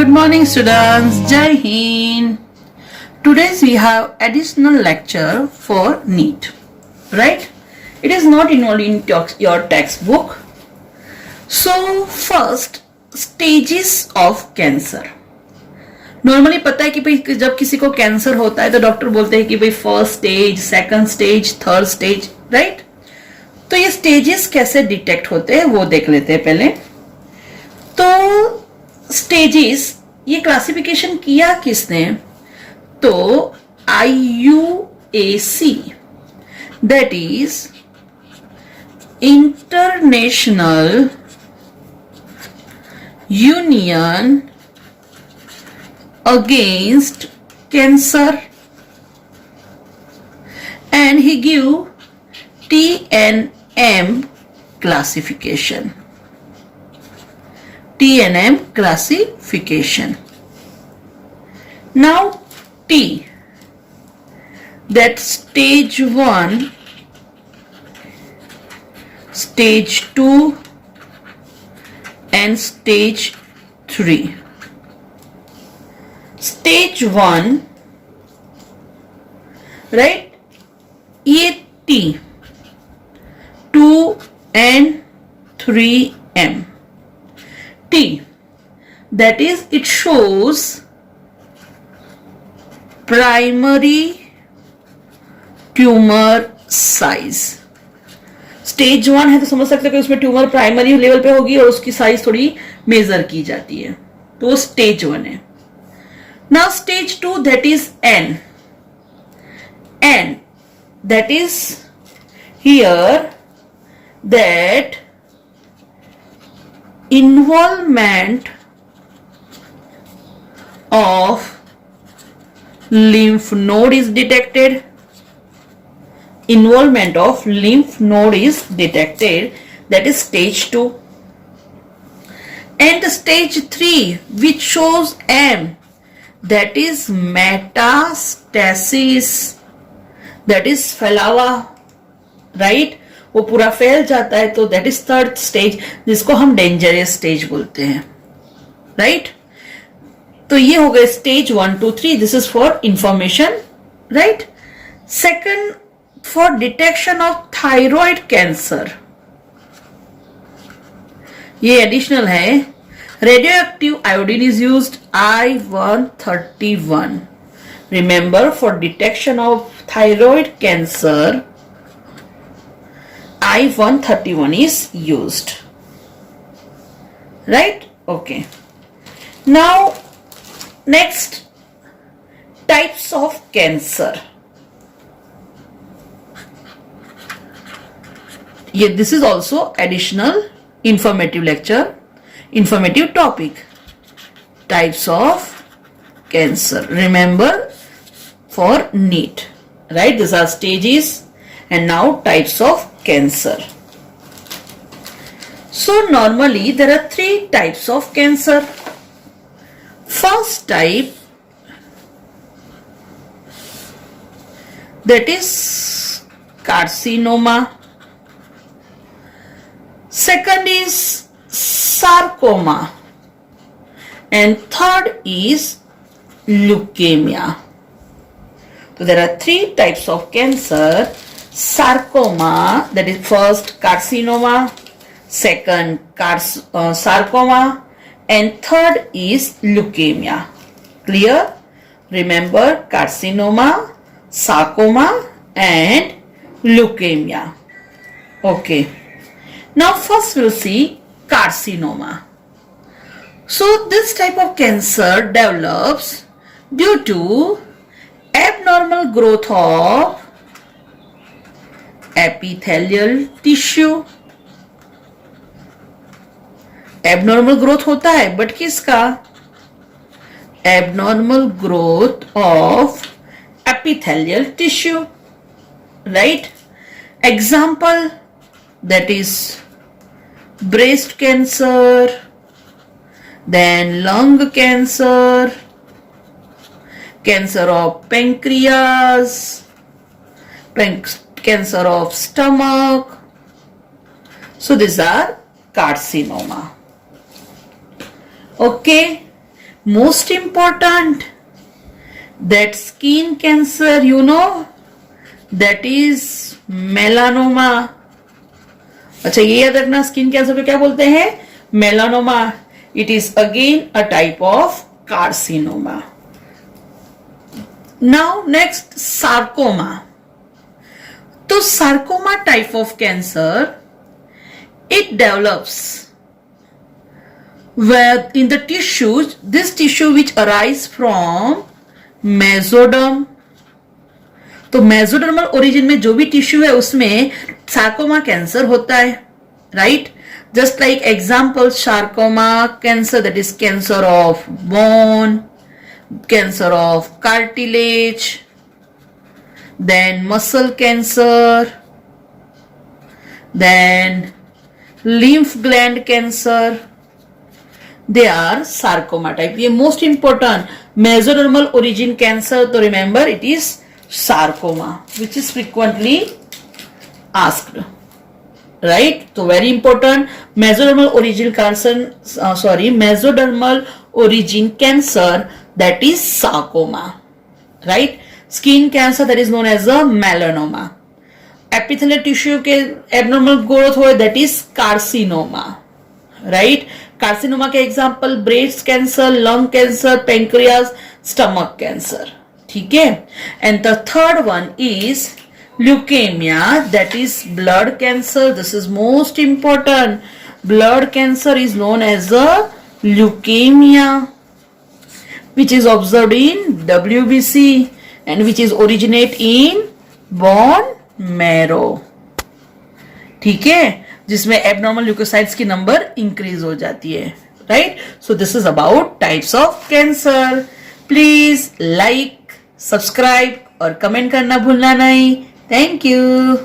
Good morning students, Jai Hind. Today we have additional lecture for NEET, right? It is not involved in your textbook. So first, stages of cancer. Normally पता है कि भाई जब किसी को cancer होता है तो डॉक्टर बोलते हैं कि भाई first stage, second stage, third stage, right? तो ये स्टेजेस कैसे डिटेक्ट होते हैं वो देख लेते हैं पहले. तो स्टेजेस ये क्लासिफिकेशन किया किसने? तो IUAC, that is international union against cancer, and he give TNM classification. TNM classification. Now T, that stage 1, stage 2 and stage 3. Stage 1, right? ये T, 2 and 3M. T, that is it shows primary tumor size. Stage 1 है तो समझ सकते हो कि उसमें tumour primary level पे होगी और उसकी साइज थोड़ी मेजर की जाती है, तो वो स्टेज 1 है. Now stage 2, that is N. N, that is here that involvement of lymph node is detected. Involvement of lymph node is detected, that is stage 2. And the stage 3, which shows M, that is metastasis, that is फैला हुआ, right? वो पूरा फैल जाता है, तो that is third stage, जिसको हम डेंजरस स्टेज बोलते हैं, राइट? तो ये हो गए stage 1, 2, 3. This is for information, right? Second, for detection of thyroid cancer, ये एडिशनल है. Radioactive iodine is used, I-131. Remember, for detection of thyroid cancer, I-131 is used. Right? Okay. Now, next, types of cancer. Yeah, this is also additional informative lecture. Informative topic, types of cancer. Remember, for NEET, right? These are stages, and now types of cancer. So normally there are 3 types of cancer. First type, that is carcinoma. Second is sarcoma, and third is leukemia. So there are 3 types of cancer. Sarcoma, that is first carcinoma, second sarcoma, and third is leukemia. Clear? Remember, carcinoma, sarcoma and leukemia. Okay. Now first we'll see carcinoma. So this type of cancer develops due to abnormal growth of epithelial tissue. Abnormal growth होता है, but किसका? Abnormal growth of epithelial tissue, right? Example, that is breast cancer, then lung cancer, cancer of pancreas, cancer of stomach. So these are carcinoma. Okay. Most important, that skin cancer, you know, that is melanoma. अच्छा, ये याद रखना, skin cancer को क्या बोलते हैं? Melanoma. It is again a type of carcinoma. Now next, sarcoma. तो sarcoma type of cancer, it develops where in the tissues, this tissue which arise from mesoderm. तो मेसोडर्मल ओरिजिन में जो भी tissue है उसमें सार्कोमा कैंसर होता है, right? Just like example, sarcoma cancer, that is cancer of bone, cancer of cartilage, then muscle cancer, then lymph gland cancer, they are sarcoma type. ये most important mesodermal origin cancer, तो remember it is sarcoma, which is frequently asked, right? तो very important, mesodermal origin cancer, mesodermal origin cancer, that is sarcoma, right? Skin cancer, that is known as a melanoma. Epithelial tissue के abnormal growth हो, that is carcinoma, right? Carcinoma के example breast cancer, lung cancer, pancreas, stomach cancer, ठीक है? And the third one is leukaemia, that is blood cancer. This is most important. Blood cancer is known as a leukaemia, which is observed in WBC and which is originate in bone marrow, ठीक है? जिसमें abnormal leukocytes की number increase हो जाती है, right? So this is about types of cancer. Please like, subscribe और comment करना भूलना नहीं. Thank you.